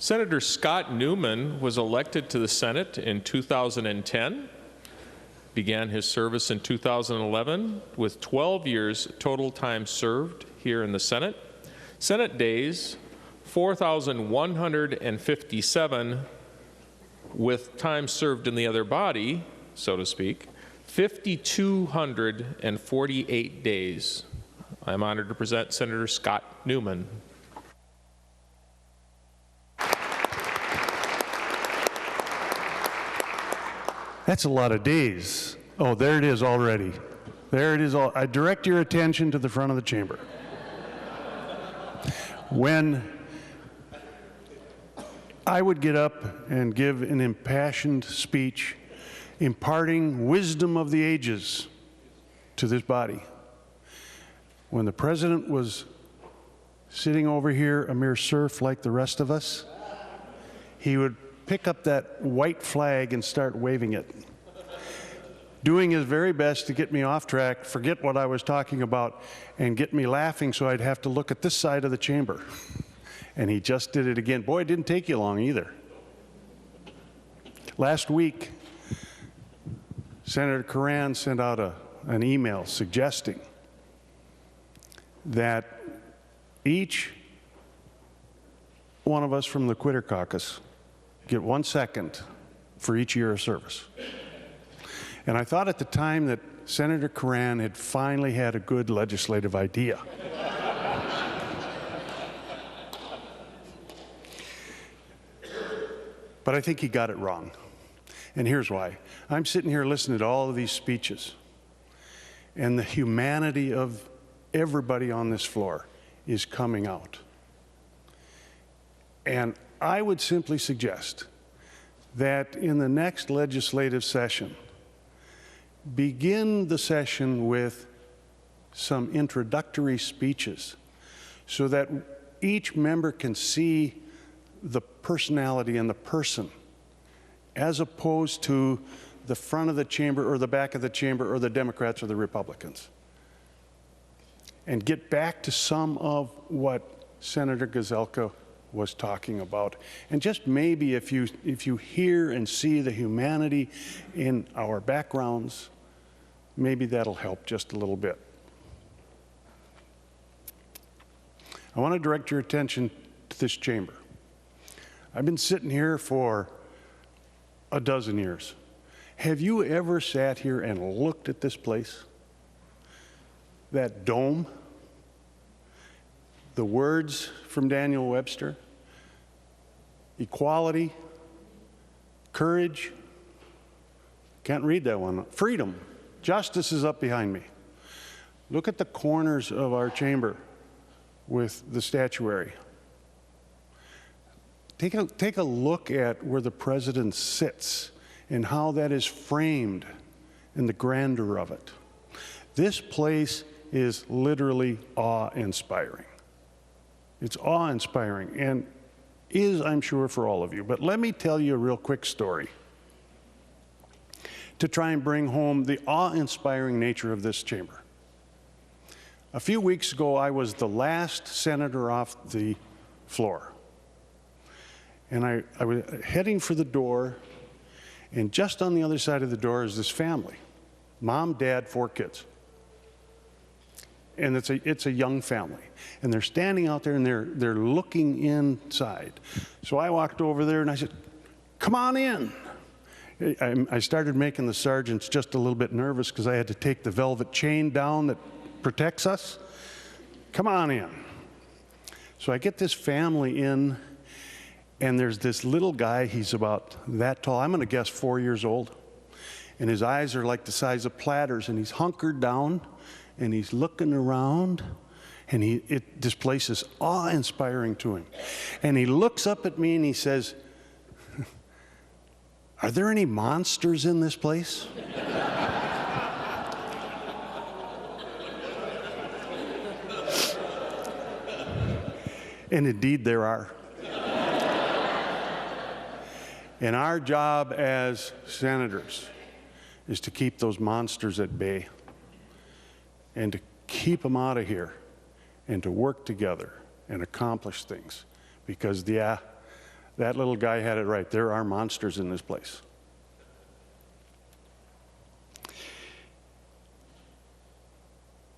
Senator Scott Newman was elected to the Senate in 2010, began his service in 2011 with 12 years total time served here in the Senate. Senate days, 4,157, with time served in the other body, so to speak, 5,248 days. I'm honored to present Senator Scott Newman. That's a lot of days. Oh, there it is already. There it is. I direct your attention to the front of the chamber. When I would get up and give an impassioned speech imparting wisdom of the ages to this body, when the president was sitting over here, a mere serf like the rest of us, he would pick up that white flag and start waving it, doing his very best to get me off track, forget what I was talking about, and get me laughing so I'd have to look at this side of the chamber. And he just did it again. Boy, it didn't take you long either. Last week, Senator Curran sent out an email suggesting that each one of us from the Quitter Caucus get 1 second for each year of service. And I thought at the time that Senator Curran had finally had a good legislative idea. But I think he got it wrong. And here's why. I'm sitting here listening to all of these speeches, and the humanity of everybody on this floor is coming out. And I would simply suggest that in the next legislative session, begin the session with some introductory speeches so that each member can see the personality and the person, as opposed to the front of the chamber or the back of the chamber or the Democrats or the Republicans. And get back to some of what Senator Gazelka was talking about. And just maybe if you hear and see the humanity in our backgrounds, maybe that'll help just a little bit. I want to direct your attention to this chamber. I've been sitting here for a dozen years. Have you ever sat here and looked at this place? That dome? The words from Daniel Webster? Equality, courage, can't read that one, freedom, justice is up behind me. Look at the corners of our chamber with the statuary. Take a look at where the president sits and how that is framed and the grandeur of it. This place is literally awe-inspiring. It's awe-inspiring and is, I'm sure, for all of you. But let me tell you a real quick story to try and bring home the awe-inspiring nature of this chamber. A few weeks ago, I was the last senator off the floor. And I was heading for the door, and just on the other side of the door is this family. Mom, dad, 4 kids. And it's a young family. And they're standing out there and they're looking inside. So I walked over there and I said, "Come on in." I started making the sergeants just a little bit nervous because I had to take the velvet chain down that protects us. "Come on in." So I get this family in, and there's this little guy, he's about that tall, I'm gonna guess 4 years old. And his eyes are like the size of platters, and he's hunkered down, and he's looking around, and this place is awe-inspiring to him. And he looks up at me and he says, "Are there any monsters in this place?" And indeed there are. And our job as senators is to keep those monsters at bay and to keep them out of here and to work together and accomplish things. Because, yeah, That little guy had it right. There are monsters in this place.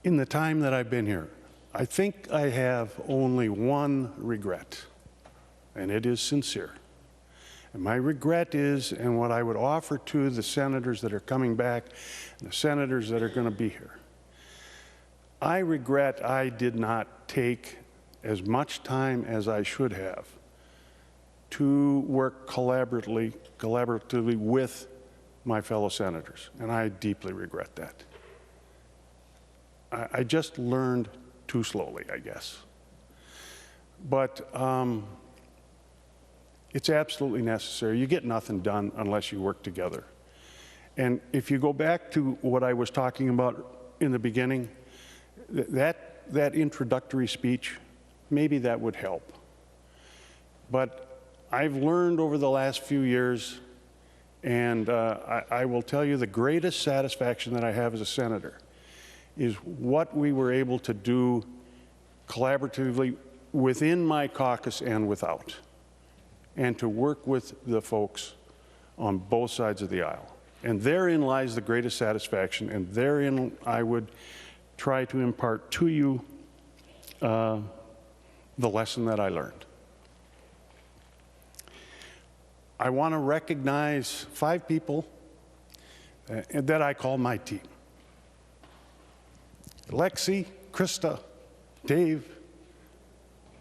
In the time that I've been here, I think I have only one regret, and it is sincere. And my regret is, and what I would offer to the senators that are coming back, and the senators that are going to be here, I regret I did not take as much time as I should have to work collaboratively with my fellow senators, and I deeply regret that. I just learned too slowly, I guess. But it's absolutely necessary. You get nothing done unless you work together. And if you go back to what I was talking about in the beginning, that introductory speech, maybe that would help. But I've learned over the last few years, and I will tell you the greatest satisfaction that I have as a senator is what we were able to do collaboratively within my caucus and without, and to work with the folks on both sides of the aisle. And therein lies the greatest satisfaction, and therein I would try to impart to you the lesson that I learned. I want to recognize 5 people that I call my team. Lexi, Krista, Dave,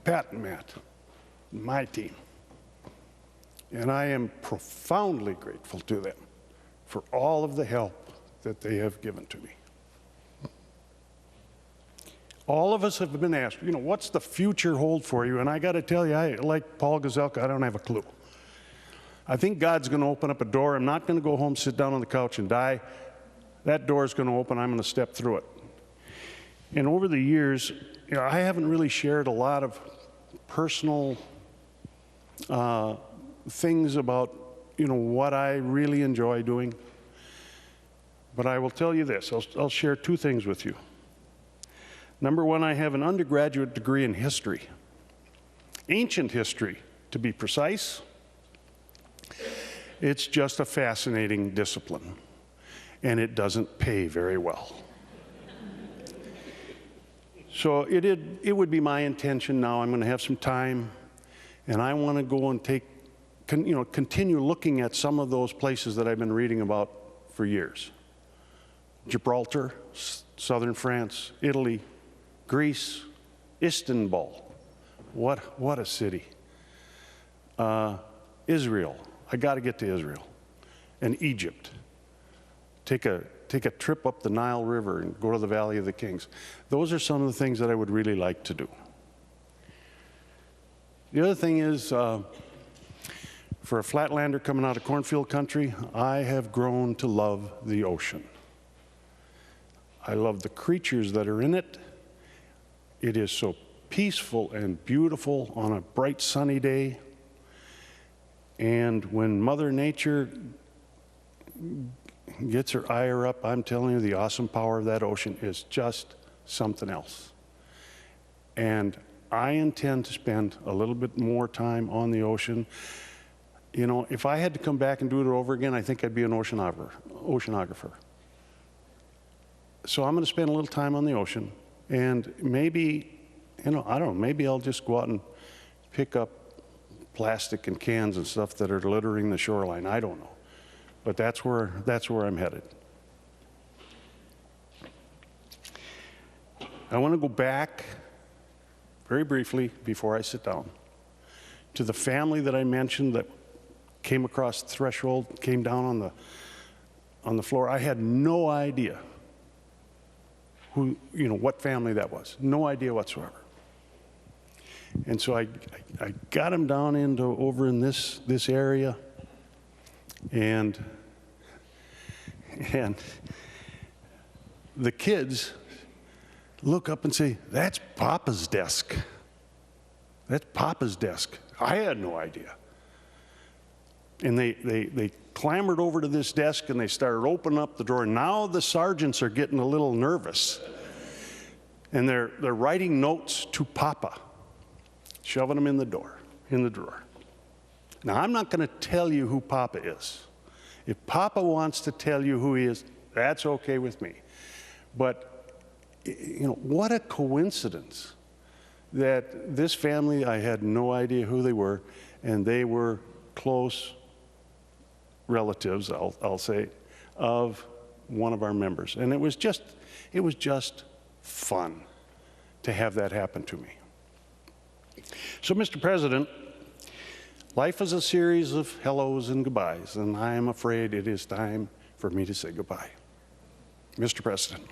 Pat, and Matt, my team. And I am profoundly grateful to them for all of the help that they have given to me. All of us have been asked, what's the future hold for you? And I got to tell you, like Paul Gazelka, I don't have a clue. I think God's going to open up a door. I'm not going to go home, sit down on the couch, and die. That door is going to open. I'm going to step through it. And over the years, I haven't really shared a lot of personal things about, what I really enjoy doing. But I will tell you this. I'll share 2 things with you. Number 1, I have an undergraduate degree in history. Ancient history, to be precise. It's just a fascinating discipline, and it doesn't pay very well. So it would be my intention now. I'm going to have some time, and I want to go and continue looking at some of those places that I've been reading about for years. Gibraltar, southern France, Italy, Greece, Istanbul. What a city. Israel. I got to get to Israel. And Egypt. Take a trip up the Nile River and go to the Valley of the Kings. Those are some of the things that I would really like to do. The other thing is, for a flatlander coming out of cornfield country, I have grown to love the ocean. I love the creatures that are in it. It is so peaceful and beautiful on a bright sunny day. And when Mother Nature gets her ire up, I'm telling you, the awesome power of that ocean is just something else. And I intend to spend a little bit more time on the ocean. If I had to come back and do it over again, I think I'd be an oceanographer. So I'm going to spend a little time on the ocean, and maybe, I don't know, maybe I'll just go out and pick up plastic and cans and stuff that are littering the shoreline. I don't know. But that's where I'm headed. I want to go back very briefly before I sit down to the family that I mentioned that came across the threshold, came down on the floor. I had no idea what family that was. No idea whatsoever. And so I got them down over in this area, and the kids look up and say, "That's Papa's desk. That's Papa's desk." I had no idea. And they clambered over to this desk and they started opening up the drawer. Now the sergeants are getting a little nervous, and they're writing notes to Papa, shoving them in the drawer. Now, I'm not going to tell you who Papa is. If Papa wants to tell you who he is, that's okay with me. But, you know, what a coincidence that this family, I had no idea who they were, and they were close relatives, I'll say, of one of our members. And it was just fun to have that happen to me. So, Mr. President, life is a series of hellos and goodbyes, and I am afraid it is time for me to say goodbye. Mr. President.